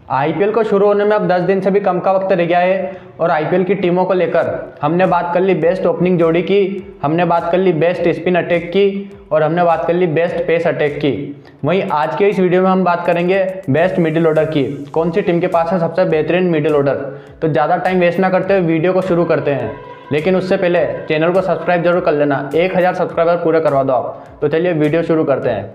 IPL को शुरू होने में अब 10 दिन से भी कम का वक्त रह गया है और आईपीएल की टीमों को लेकर हमने बात कर ली बेस्ट ओपनिंग जोड़ी की, हमने बात कर ली बेस्ट स्पिन अटैक की और हमने बात कर ली बेस्ट पेस अटैक की। वहीं आज के इस वीडियो में हम बात करेंगे बेस्ट मिडिल ऑर्डर की, कौन सी टीम के पास है सबसे बेहतरीन मिडिल ऑर्डर। तो ज़्यादा टाइम वेस्ट ना करते हुए वीडियो को शुरू करते हैं, लेकिन उससे पहले चैनल को सब्सक्राइब जरूर कर लेना, 1000 सब्सक्राइबर पूरे करवा दो आप। तो चलिए वीडियो शुरू करते हैं।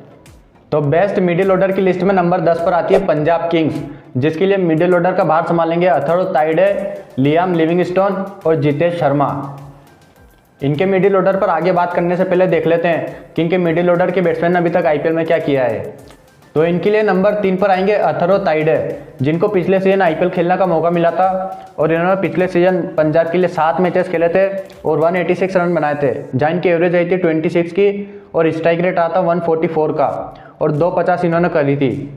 तो बेस्ट मिडिल ऑर्डर की लिस्ट में नंबर 10 पर आती है पंजाब किंग्स, जिसके लिए मिडिल ऑर्डर का भार संभालेंगे अथर्व ताइडे, लियाम लिविंगस्टोन और जितेश शर्मा। इनके मिडिल ऑर्डर पर आगे बात करने से पहले देख लेते हैं कि इनके मिडिल ऑर्डर के बैट्समैन ने अभी तक आईपीएल में क्या किया है। तो इनके लिए नंबर 3 पर आएंगे अथर्व ताइडे, जिनको पिछले सीजन आईपीएल खेलने का मौका मिला था और इन्होंने पिछले सीजन पंजाब के लिए 7 मैचेस खेले थे और 186 रन बनाए थे, जहाँ इनकी एवरेज आई थी 26 की और स्ट्राइक रेट आता 144 का और 250 इन्होंने करी थी।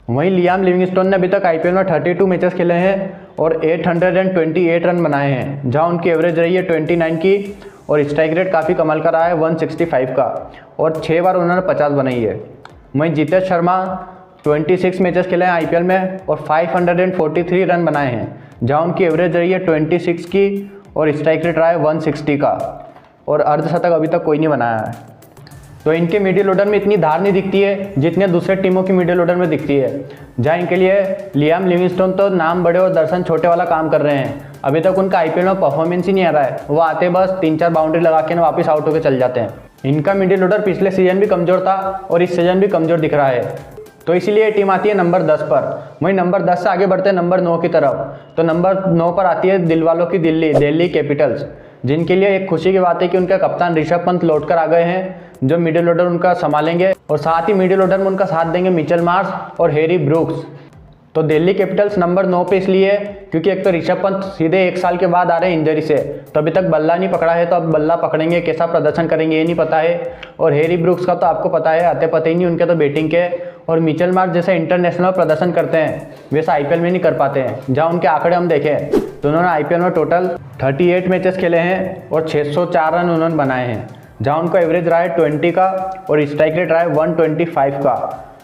वहीं लियाम लिविंगस्टोन ने अभी तक आईपीएल में 32 मैचेस खेले हैं और 828 रन बनाए हैं, जहां उनकी एवरेज रही है 29 की और स्ट्राइक रेट काफ़ी कमाल का रहा है 165 का और 6 बार उन्होंने 50 बनाई है। वहीं जितेश शर्मा 26 मैचेस खेले हैं आईपीएल में और 543 रन बनाए हैं, जहां उनकी एवरेज रही है 26 की और स्ट्राइक रेट रहा है 160 का और अर्धशतक अभी तक कोई नहीं बनाया है। तो इनके मिडिल ऑर्डर में इतनी धार नहीं दिखती है जितने दूसरे टीमों की मिडिल ऑर्डर में दिखती है, जहाँ इनके लिए लियाम लिविंगस्टोन तो नाम बड़े और दर्शन छोटे वाला काम कर रहे हैं। अभी तक उनका आईपीएल में परफॉर्मेंस ही नहीं आ रहा है, वो आते बस 3-4 बाउंड्री लगा के वापस आउट होकर चल जाते हैं। इनका मिडिल ऑर्डर पिछले सीजन भी कमजोर था और इस सीजन भी कमजोर दिख रहा है, तो इसीलिए ये टीम आती है नंबर 10 पर। वहीं नंबर 10 से आगे बढ़ते हैं नंबर 9 की तरफ। तो नंबर 9 पर आती है दिलवालों की दिल्ली कैपिटल्स, जिनके लिए एक खुशी की बात है कि उनके कप्तान ऋषभ पंत लौट कर आ गए हैं, जो मिडिल ऑर्डर उनका संभालेंगे और साथ ही मिडिल ऑर्डर में उनका साथ देंगे मिचेल मार्श और हैरी ब्रूक्स। तो दिल्ली कैपिटल्स नंबर 9 पे इसलिए क्योंकि एक तो ऋषभ पंत सीधे 1 साल के बाद आ रहे हैं इंजरी से, तो अभी तक बल्ला नहीं पकड़ा है, तो अब बल्ला पकड़ेंगे, कैसा प्रदर्शन करेंगे ये नहीं पता है। और हैरी ब्रूक्स का तो आपको पता है, आते पते ही नहीं उनके तो बैटिंग के। और मिचेल मार्श जैसे इंटरनेशनल प्रदर्शन करते हैं वैसा आईपीएल में नहीं कर पाते हैं, जहाँ उनके आंकड़े हम देखें तो उन्होंने आईपीएल में टोटल 38 मैचेस खेले हैं और 604 रन उन्होंने बनाए हैं, जहाँ उनका एवरेज रहा है 20 का और स्ट्राइक रेट रहा है 125 का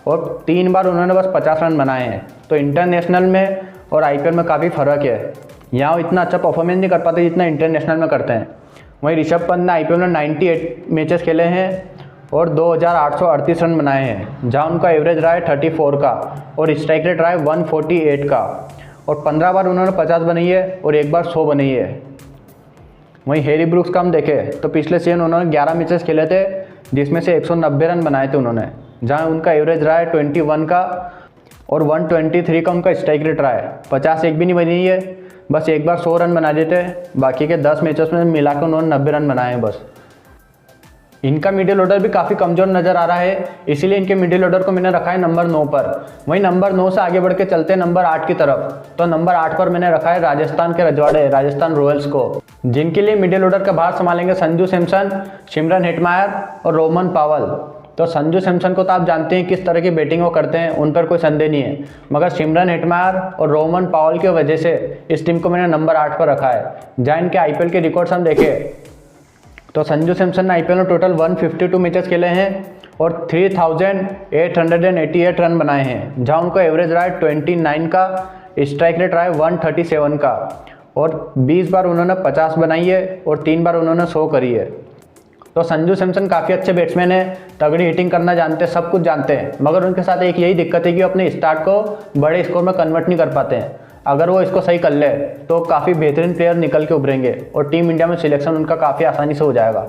और 3 बार उन्होंने बस 50 रन बनाए हैं। तो इंटरनेशनल में और आईपीएल में काफ़ी फ़र्क है, यहाँ इतना अच्छा परफॉर्मेंस नहीं कर पाते जितना इंटरनेशनल में करते हैं। वहीं ऋषभ पंत ने आईपीएल में 98 मैचेस खेले हैं और 2838 रन बनाए हैं, जहाँ उनका एवरेज रहा है 34 का और स्ट्राइक रेट रहा है 148 का और 15 बार उन्होंने 50 बनाई है और 1 बार 100 बनाई है। वहीं हैरी ब्रूक्स का हम देखें तो पिछले सीजन उन्होंने 11 मैचेस खेले थे, जिसमें से 190 रन बनाए थे उन्होंने, जहां उनका एवरेज रहा है 21 का और 123 का उनका स्ट्राइक रेट रहा है। 50 एक भी नहीं बनी है, बस 1 बार 100 रन बना देते, बाकी के 10 मैचेस में मिलाकर उन्होंने 90 रन बनाए हैं बस। इनका मिडिल ऑर्डर भी काफ़ी कमज़ोर नज़र आ रहा है, इसीलिए इनके मिडिल ऑर्डर को मैंने रखा है नंबर 9 पर। वहीं नंबर 9 से आगे बढ़ के चलते हैं नंबर 8 की तरफ। तो नंबर 8 पर मैंने रखा है राजस्थान के रजवाड़े राजस्थान रॉयल्स को, जिनके लिए मिडिल ऑर्डर का भार संभालेंगे संजू सैमसन, सिमरन हेटमायर और रोमन पावल। तो संजू सैमसन को तो आप जानते हैं किस तरह की बैटिंग वो करते हैं, उन पर कोई संदेह नहीं है, मगर सिमरन हेटमायर और रोमन पावल की वजह से इस टीम को मैंने नंबर 8 पर रखा है। जहाँ इनके आईपीएल के रिकॉर्ड्स हम देखें तो संजू सैमसन ने आईपीएल में टोटल 152 मैचेस खेले हैं और 3888 रन बनाए हैं, जहां उनका एवरेज रहा है 29 का, स्ट्राइक रेट रहा है 137 का और 20 बार उन्होंने 50 बनाई है और 3 बार उन्होंने 100 करी है। तो संजू सैमसन काफ़ी अच्छे बैट्समैन हैं, तगड़ी हिटिंग करना जानते हैं, सब कुछ जानते हैं, मगर उनके साथ एक यही दिक्कत है कि अपने स्टार्ट को बड़े स्कोर में कन्वर्ट नहीं कर पाते हैं। अगर वो इसको सही कर ले तो काफ़ी बेहतरीन प्लेयर निकल के उभरेंगे और टीम इंडिया में सिलेक्शन उनका काफ़ी आसानी से हो जाएगा।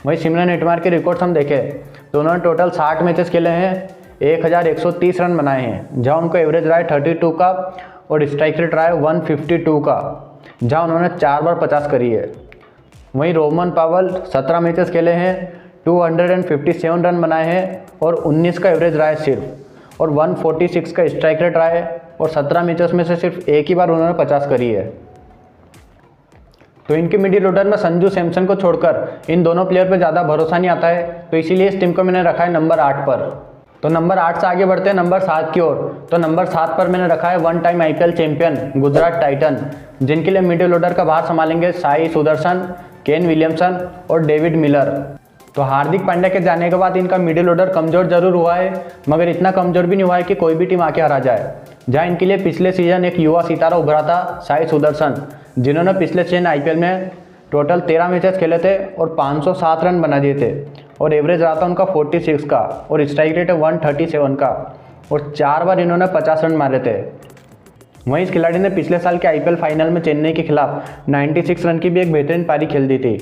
वहीं सिमरन हेटमायर के रिकॉर्ड्स हम देखें तो उन्होंने टोटल 60 मैचेस खेले हैं, 1130 रन बनाए हैं, जहां उनका एवरेज रहा है 32 का और स्ट्राइक रेट रहा है 152 का, जहां उन्होंने 4 बार 50 करी है। वहीं रोमन पावल 17 मैचेस खेले हैं, 257 रन बनाए हैं और 19 का एवरेज रहा है सिर्फ और 146 का स्ट्राइक रेट रहा है और 17 मैचेस में से सिर्फ एक ही बार उन्होंने 50 करी है। तो इनके मिडिल ऑर्डर में संजू सैमसन को छोड़कर इन दोनों प्लेयर पर ज़्यादा भरोसा नहीं आता है, तो इसीलिए इस टीम को मैंने रखा है नंबर 8 पर। तो नंबर 8 से आगे बढ़ते हैं नंबर 7 की ओर। तो नंबर 7 पर मैंने रखा है 1 time IPL champion Gujarat Titan, जिनके लिए मिडिल ऑर्डर का भार संभालेंगे साई सुदर्शन, केन विलियमसन और डेविड मिलर। तो हार्दिक पांड्या के जाने के बाद इनका मिडिल ऑर्डर कमज़ोर जरूर हुआ है, मगर इतना कमज़ोर भी नहीं हुआ है कि कोई भी टीम आके हरा जाए। जहां इनके लिए पिछले सीजन एक युवा सितारा उभरा था साई सुदर्शन, जिन्होंने पिछले सीजन आईपीएल में टोटल 13 मैचेस खेले थे और 507 रन बना दिए थे और एवरेज रहा था उनका 46 का और स्ट्राइक रेट है 137 का और 4 बार इन्होंने 50 रन मारे थे। वहीं इस खिलाड़ी ने पिछले साल के आईपीएल फाइनल में चेन्नई के खिलाफ 96 रन की भी एक बेहतरीन पारी खेल दी थी।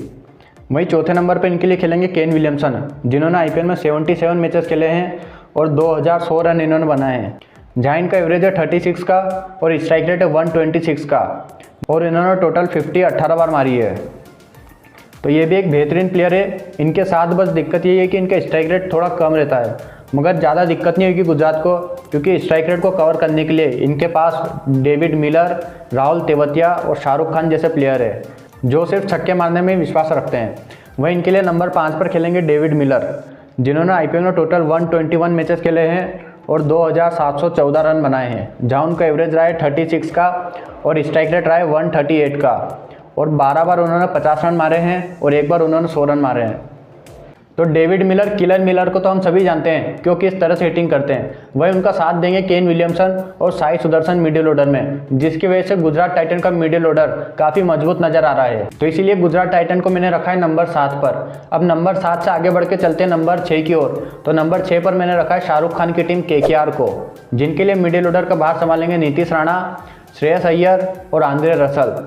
वहीं चौथे नंबर पर इनके लिए खेलेंगे केन विलियमसन, जिन्होंने आईपीएल में 77 मैचेस खेले हैं और 2100 रन इन्होंने बनाए हैं। जहां इनका एवरेज है 36 का और स्ट्राइक रेट है 126 का और इन्होंने टोटल 50 18 बार मारी है। तो ये भी एक बेहतरीन प्लेयर है। इनके साथ बस दिक्कत ये है कि इनका स्ट्राइक रेट थोड़ा कम रहता है, मगर ज़्यादा दिक्कत नहीं होगी गुजरात को, क्योंकि स्ट्राइक रेट को कवर करने के लिए इनके पास डेविड मिलर, राहुल तेवतिया और शाहरुख खान जैसे प्लेयर है जो सिर्फ छक्के मारने में विश्वास रखते हैं। वहीं इनके लिए नंबर 5 पर खेलेंगे डेविड मिलर, जिन्होंने आईपीएल में टोटल 121 मैचेस खेले हैं और 2714 रन बनाए हैं। जहां उनका एवरेज रहा है 36 का और स्ट्राइक रेट रहा है 138 का और 12 बार उन्होंने 50 रन मारे हैं और 1 बार उन्होंने 100 रन मारे हैं। तो डेविड मिलर, किलन मिलर को तो हम सभी जानते हैं क्योंकि इस तरह से हिटिंग करते हैं। वही उनका साथ देंगे केन विलियमसन और साई सुदर्शन मिडिल ऑर्डर में, जिसकी वजह से गुजरात टाइटन का मिडिल ऑर्डर काफ़ी मजबूत नजर आ रहा है। तो इसीलिए गुजरात टाइटन को मैंने रखा है नंबर 7 पर। अब नंबर 7 से आगे बढ़ के चलते हैं नंबर 6 की ओर। तो नंबर 6 पर मैंने रखा है शाहरुख खान की टीम केकेआर को, जिनके लिए मिडिल ऑर्डर का भार संभालेंगे नीतीश राणा, श्रेयस अय्यर और आंद्रे रसल।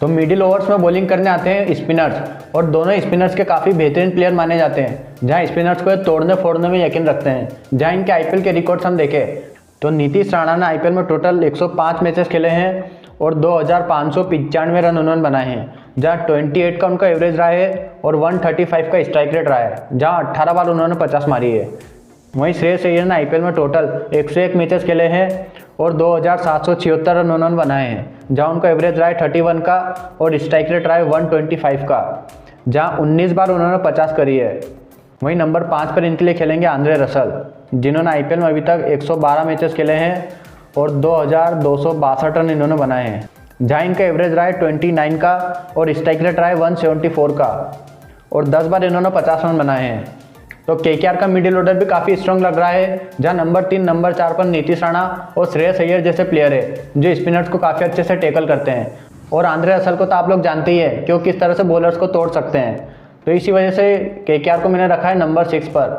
तो मिडिल ओवर्स में बॉलिंग करने आते हैं स्पिनर्स और दोनों स्पिनर्स के काफ़ी बेहतरीन प्लेयर माने जाते हैं, जहां स्पिनर्स को तोड़ने फोड़ने में यकीन रखते हैं। जहां इनके आईपीएल के रिकॉर्ड्स हम देखें तो नीतीश राणा ने आईपीएल में टोटल 105 मैचेस खेले हैं और 2595 रन उन्होंने बनाए हैं। जहां 28 का उनका एवरेज रहा है और 135 का स्ट्राइक रेट रहा है, जहां 18 बार उन्होंने 50 मारी है। वहीं श्रेयस अय्यर ने आईपीएल में टोटल 101 मैचेस खेले हैं और 2776 रन उन्होंने बनाए हैं, जहां उनका एवरेज रहा है 31 का और स्ट्राइक रेट रहा है 125 का, जहां 19 बार उन्होंने 50 करी है। वहीं नंबर 5 पर इनके लिए खेलेंगे आंद्रे रसल, जिन्होंने आईपीएल में अभी तक 112 मैचेस खेले हैं और 2262 रन इन्होंने बनाए हैं, जहां इनका एवरेज रहा है 29 का और स्ट्राइक रेट रहा है 174 का और 10 बार इन्होंने 50 रन बनाए हैं। तो केकेआर का मिडिल ऑर्डर भी काफ़ी स्ट्रॉन्ग लग रहा है, जहां नंबर 3 नंबर 4 पर नीतीश राणा और श्रेयस अय्यर जैसे प्लेयर है जो स्पिनर्स को काफ़ी अच्छे से टैकल करते हैं। और आंद्रे रसल को तो आप लोग जानते ही है कि वो किस तरह से बॉलर्स को तोड़ सकते हैं। तो इसी वजह से केकेआर को मैंने रखा है नंबर 6 पर।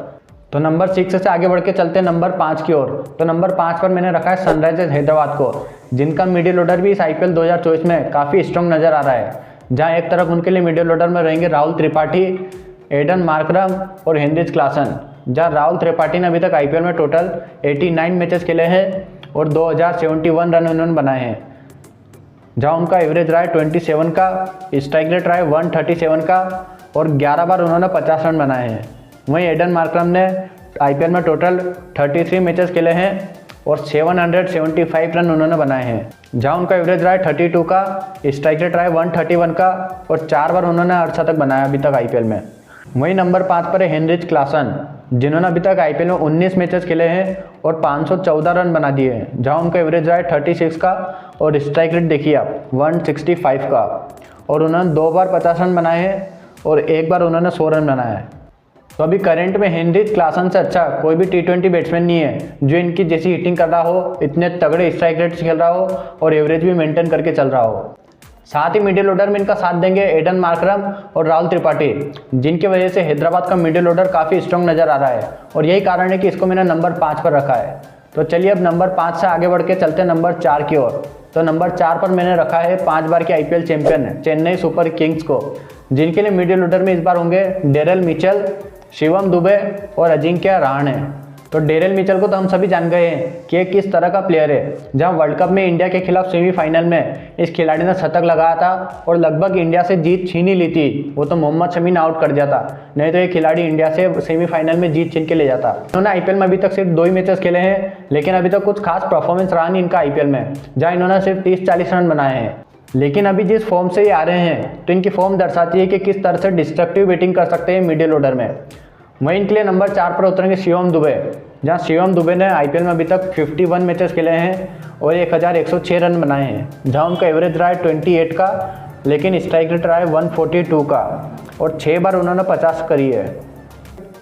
तो नंबर 6 से आगे बढ़ के चलते हैं नंबर 5 की ओर। तो नंबर 5 पर मैंने रखा है सनराइजर्स हैदराबाद को, जिनका मिडिल ऑर्डर भी इस आईपीएल 2024 में काफ़ी स्ट्रॉन्ग नज़र आ रहा है। जहाँ एक तरफ उनके लिए मिडिल ऑर्डर में रहेंगे राहुल त्रिपाठी, एडन मार्करम और हेनरिच क्लासन। जहाँ राहुल त्रिपाठी ने अभी तक आईपीएल में टोटल 89 मैचेस खेले हैं और 2071 रन उन्होंने बनाए हैं, जहाँ उनका एवरेज रहा है 27 का, स्ट्राइक रेट रहा है 137 का और 11 बार उन्होंने 50 रन बनाए हैं। वहीं एडन मार्करम ने आईपीएल में टोटल 33 मैचेस खेले हैं और 775 रन उन्होंने बनाए हैं, जहाँ उनका एवरेज रहा है 32 का, स्ट्राइक रेट रहा है 131 का और 4 बार उन्होंने अर्धशतक बनाया अभी तक आईपीएल में। वहीं नंबर 5 पर है हेनरिच क्लासन, जिन्होंने अभी तक आईपीएल में 19 मैचेस खेले हैं और 514 रन बना दिए हैं, जहां उनका एवरेज रहा है 36 का और स्ट्राइक रेट देखिए आप 165 का और उन्होंने 2 बार 50 रन बनाए हैं और 1 बार उन्होंने 100 रन बनाए हैं। तो अभी करंट में हेनरिच क्लासन से अच्छा कोई भी T20 बैट्समैन नहीं है जो इनकी जैसी हिटिंग कर रहा हो, इतने तगड़े स्ट्राइक रेट से खेल रहा हो और एवरेज भी मेंटेन करके चल रहा हो। साथ ही मिडिल ऑर्डर में इनका साथ देंगे एडन मार्करम और राहुल त्रिपाठी, जिनकी वजह से हैदराबाद का मिडिल ऑर्डर काफ़ी स्ट्रॉन्ग नज़र आ रहा है और यही कारण है कि इसको मैंने नंबर 5 पर रखा है। तो चलिए अब नंबर 5 से आगे बढ़ के चलते हैं नंबर 4 की ओर। तो नंबर 4 पर मैंने रखा है 5 बार के IPL champion Chennai super Kings को, जिनके लिए मिडिल ऑर्डर में इस बार होंगे डेरेल मिचेल, शिवम दुबे और अजिंक्य रहाणे। तो डेरेल मिचेल को तो हम सभी जान गए हैं कि ये किस तरह का प्लेयर है। जहां वर्ल्ड कप में इंडिया के खिलाफ सेमीफाइनल में इस खिलाड़ी ने शतक लगाया था और लगभग इंडिया से जीत छीन ही ली थी। वो तो मोहम्मद शमी ने आउट कर दिया था, नहीं तो ये खिलाड़ी इंडिया से सेमीफाइनल में जीत छीन के ले जाता। इन्होंने आईपीएल में अभी तक सिर्फ 2 ही मैचेस खेले हैं, लेकिन अभी तक कुछ खास परफॉर्मेंस रहा नहीं इनका आईपीएल में, जहाँ इन्होंने सिर्फ 30-40 रन बनाए हैं। लेकिन अभी जिस फॉर्म से ये आ रहे हैं तो इनकी फॉर्म दर्शाती है कि किस तरह से डिस्ट्रक्टिव बैटिंग कर सकते हैं मिडिल ऑर्डर में। वहीं इनके लिए नंबर 4 पर उतरेंगे शिवम दुबे, जहां शिवम दुबे ने आईपीएल में अभी तक 51 मैचेस खेले हैं और 1106 रन बनाए हैं, जहां उनका एवरेज रहा है 28 का, लेकिन स्ट्राइक रेट रहा है 142 का और 6 बार उन्होंने 50 करी है।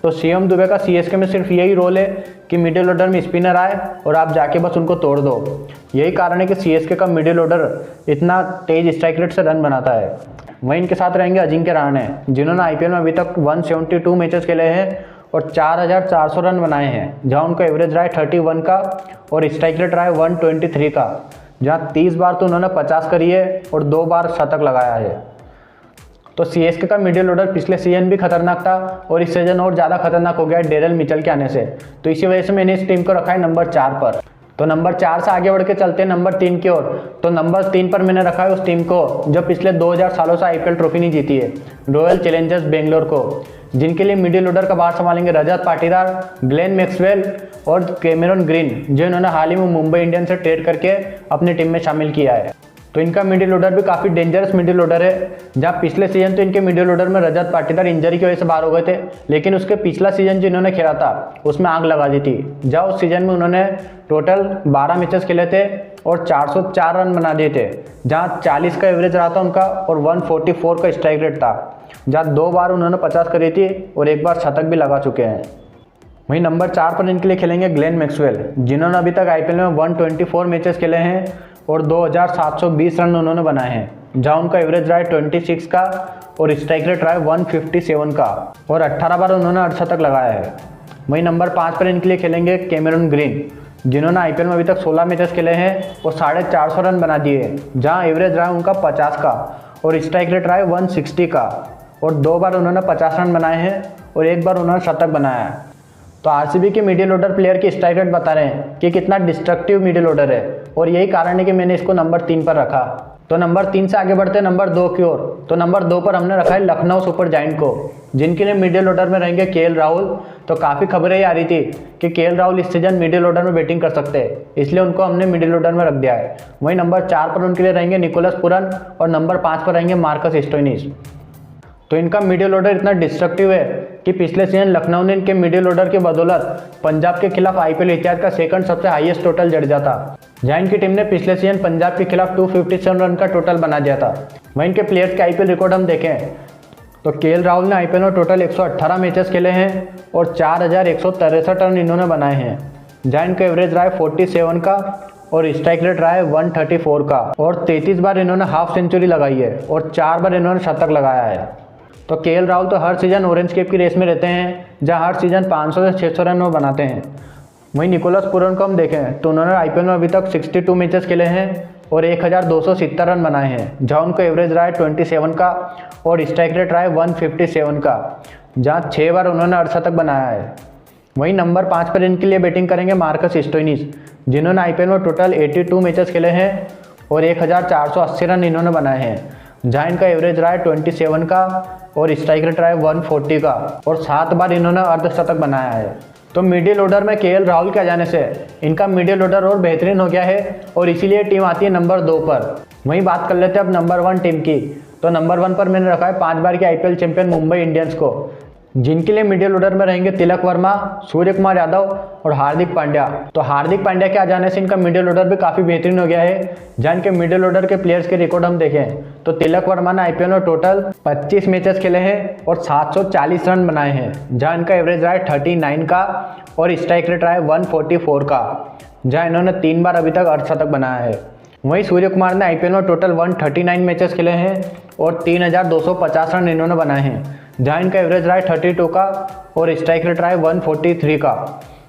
तो शिवम दुबे का सीएसके में सिर्फ यही रोल है कि मिडिल ऑर्डर में स्पिनर आए और आप जाके बस उनको तोड़ दो। यही कारण है कि सीएसके का मिडिल ऑर्डर इतना तेज स्ट्राइक रेट से रन बनाता है। वहीं इनके साथ रहेंगे अजिंक्य रहाणे, जिन्होंने आईपीएल में अभी तक 172 मैचेस खेले हैं और 4400 रन बनाए हैं, जहां उनका एवरेज रहा है 31 का और स्ट्राइक रेट रहा है 123 का, जहां 30 बार तो उन्होंने 50 करी है और 2 बार शतक लगाया है। तो सीएसके का मिडिल ऑर्डर पिछले सीजन भी खतरनाक था और इस सीजन और ज़्यादा खतरनाक हो गया है डेरिल मिचेल के आने से। तो इसी वजह से मैंने इस टीम को रखा है नंबर 4 पर। तो नंबर 4 से आगे बढ़ के चलते हैं नंबर 3 की ओर। तो नंबर 3 पर मैंने रखा है उस टीम को जो पिछले 2000 सालों से आईपीएल ट्रॉफी नहीं जीती है, रॉयल चैलेंजर्स बेंगलोर को, जिनके लिए मिडिल ऑर्डर का भार संभालेंगे रजत पाटीदार, ग्लेन मैक्सवेल और कैमेरन ग्रीन, जो इन्होंने हाल ही में मुंबई इंडियंस से ट्रेड करके अपनी टीम में शामिल किया है। तो इनका मिडिल ऑर्डर भी काफ़ी डेंजरस मिडिल ऑर्डर है, जहाँ पिछले सीजन तो इनके मिडिल ऑर्डर में रजत पाटीदार इंजरी की वजह से बाहर हो गए थे, लेकिन उसके पिछला सीजन जो इन्होंने खेला था उसमें आग लगा दी थी, जहाँ उस सीजन में उन्होंने टोटल 12 मैचेस खेले थे और 404 रन बना दिए थे, जहाँ 40 का एवरेज रहा था उनका और 144 का स्ट्राइक रेट था, जहाँ 2 बार उन्होंने 50 करी थी और 1 बार शतक भी लगा चुके हैं। वहीं नंबर 4 पर इनके लिए खेलेंगे ग्लेन मैक्सवेल, जिन्होंने अभी तक आईपीएल में 124 मैचेस खेले हैं और 2720 रन उन्होंने बनाए हैं, जहां उनका एवरेज रहा है 26 का और स्ट्राइक रेट रहा है 157 का और 18 बार उन्होंने अर्धशतक लगाया है। वहीं नंबर 5 पर इनके लिए खेलेंगे कैमेरन ग्रीन, जिन्होंने आईपीएल में अभी तक 16 मैचेस खेले हैं और 450 रन बना दिए हैं, जहां एवरेज रहा है उनका 50 का और स्ट्राइक रेट रहा है 160 का और 2 बार उन्होंने 50 रन बनाए हैं और 1 बार उन्होंने शतक बनाया है। तो आरसीबी के मिडिल ऑर्डर प्लेयर की स्ट्राइक रेट बता रहे हैं कि कितना डिस्ट्रक्टिव मिडिल ऑर्डर है और यही कारण है कि मैंने इसको नंबर 3 पर रखा। तो नंबर 3 से आगे बढ़ते हैं नंबर 2 की ओर। तो नंबर 2 पर हमने रखा है लखनऊ सुपर जायंट को, जिनके लिए मिडिल ऑर्डर में रहेंगे केएल राहुल। तो काफ़ी खबरें आ रही थी कि केएल राहुल इस सीजन मिडिल ऑर्डर में बैटिंग कर सकते हैं, इसलिए उनको हमने मिडिल ऑर्डर में रख दिया है। वहीं नंबर 4 पर उनके लिए रहेंगे निकोलस पुरन और नंबर 5 पर रहेंगे मार्कस स्टोइनिस। तो इनका मिडिल ऑर्डर इतना डिस्ट्रक्टिव है कि पिछले सीजन लखनऊ ने इनके मिडिल ऑर्डर की बदौलत पंजाब के खिलाफ आईपीएल इतिहास का सेकंड सबसे हाईएस्ट टोटल जड़ था, जहां इनकी टीम ने पिछले सीजन पंजाब के खिलाफ 257 रन का टोटल बना दिया था। वहीं इनके प्लेयर्स के आईपीएल रिकॉर्ड हम देखें तो केएल राहुल ने आईपीएल में टोटल 118 मैचेस खेले हैं और 4163 रन इन्होंने बनाए हैं, जहां इनका एवरेज रहा है 47 का और स्ट्राइक रेट रहा है 134 का और 33 बार इन्होंने हाफ सेंचुरी लगाई है और 4 बार इन्होंने शतक लगाया है। तो केएल राहुल तो हर सीजन ऑरेंज कैप की रेस में रहते हैं, जहां हर सीजन 500 से 600 रन वो बनाते हैं। वहीं निकोलस पुरन को हम देखें तो उन्होंने आईपीएल में अभी तक 62 मैचेस खेले हैं और 1270 रन बनाए हैं, जहां उनका एवरेज रहा है 27 का और स्ट्राइक रेट रहा है 157 का, जहां 6 बार उन्होंने अर्धशतक बनाया है। वहीं नंबर 5 पर इनके लिए बैटिंग करेंगे मार्कस स्टोइनिस, जिन्होंने आईपीएल में टोटल 82 मैचेस खेले हैं और 1480 रन इन्होंने बनाए हैं, जहां इनका एवरेज रहा है 27 का और स्ट्राइक रेट रहा है 140 का और 7 बार इन्होंने अर्धशतक बनाया है। तो मिडिल ऑर्डर में केएल राहुल के आ जाने से इनका मिडिल ऑर्डर और बेहतरीन हो गया है और इसीलिए टीम आती है नंबर 2 पर। वहीं बात कर लेते हैं अब नंबर 1 टीम की। तो नंबर 1 पर मैंने रखा है 5 बार के आईपीएल चैंपियन मुंबई इंडियंस को, जिनके लिए मिडिल ऑर्डर में रहेंगे तिलक वर्मा, सूर्य कुमार यादव और हार्दिक पांड्या। तो हार्दिक पांड्या के आ जाने से इनका मिडिल ऑर्डर भी काफ़ी बेहतरीन हो गया है, जहाँ इनके मिडिल ऑर्डर के प्लेयर्स के रिकॉर्ड हम देखें तो तिलक वर्मा ने आईपीएल में टोटल 25 मैचेस खेले हैं और 740 रन बनाए हैं, जहाँ इनका एवरेज रहा है 39 का और स्ट्राइक रेट रहा है 144 का, जहाँ इन्होंने 3 बार अभी तक अर्धशतक बनाया है। वहीं सूर्य कुमार ने आईपीएल में टोटल 139 मैचेस खेले हैं और 3250 रन इन्होंने बनाए हैं, जहाँ इनका एवरेज रहा है 32 का और स्ट्राइक रेट रहा है 143 का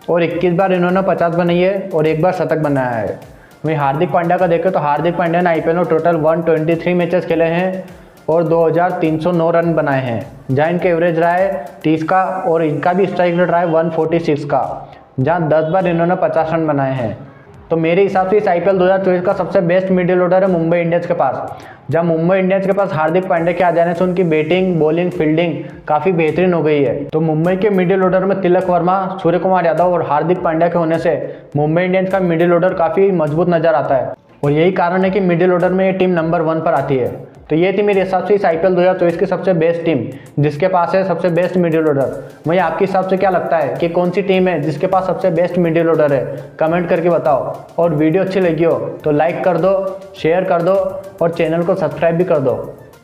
और 21 बार इन्होंने 50 बनाई है और 1 बार शतक बनाया है। वहीं हार्दिक पांड्या का देखें तो हार्दिक पांड्या ने आईपीएल में टोटल 123 मैचेस खेले हैं और 2309 रन बनाए हैं, जहाँ इनका एवरेज रहा है 30 का और इनका भी स्ट्राइक रेट रहा है 146 का, जहाँ 10 बार इन्होंने 50 रन बनाए हैं। तो मेरे हिसाब से इस आईपीएल 2024 का सबसे बेस्ट मिडिल ऑर्डर है मुंबई इंडियंस के पास, जहाँ मुंबई इंडियंस के पास हार्दिक पांड्या के आ जाने से उनकी बैटिंग, बॉलिंग, फील्डिंग काफ़ी बेहतरीन हो गई है। तो मुंबई के मिडिल ऑर्डर में तिलक वर्मा, सूर्य कुमार यादव और हार्दिक पांड्या के होने से मुंबई इंडियंस का मिडिल ऑर्डर काफ़ी मजबूत नजर आता है और यही कारण है कि मिडिल ऑर्डर में ये टीम नंबर 1 पर आती है। तो ये थी मेरे हिसाब से इस आईपीएल 2024 की सबसे बेस्ट टीम, जिसके पास है सबसे बेस्ट मिडिल ऑर्डर। वहीं आपके हिसाब से क्या लगता है कि कौन सी टीम है जिसके पास सबसे बेस्ट मिडिल ऑर्डर है? कमेंट करके बताओ। और वीडियो अच्छी लगी हो तो लाइक कर दो, शेयर कर दो और चैनल को सब्सक्राइब भी कर दो।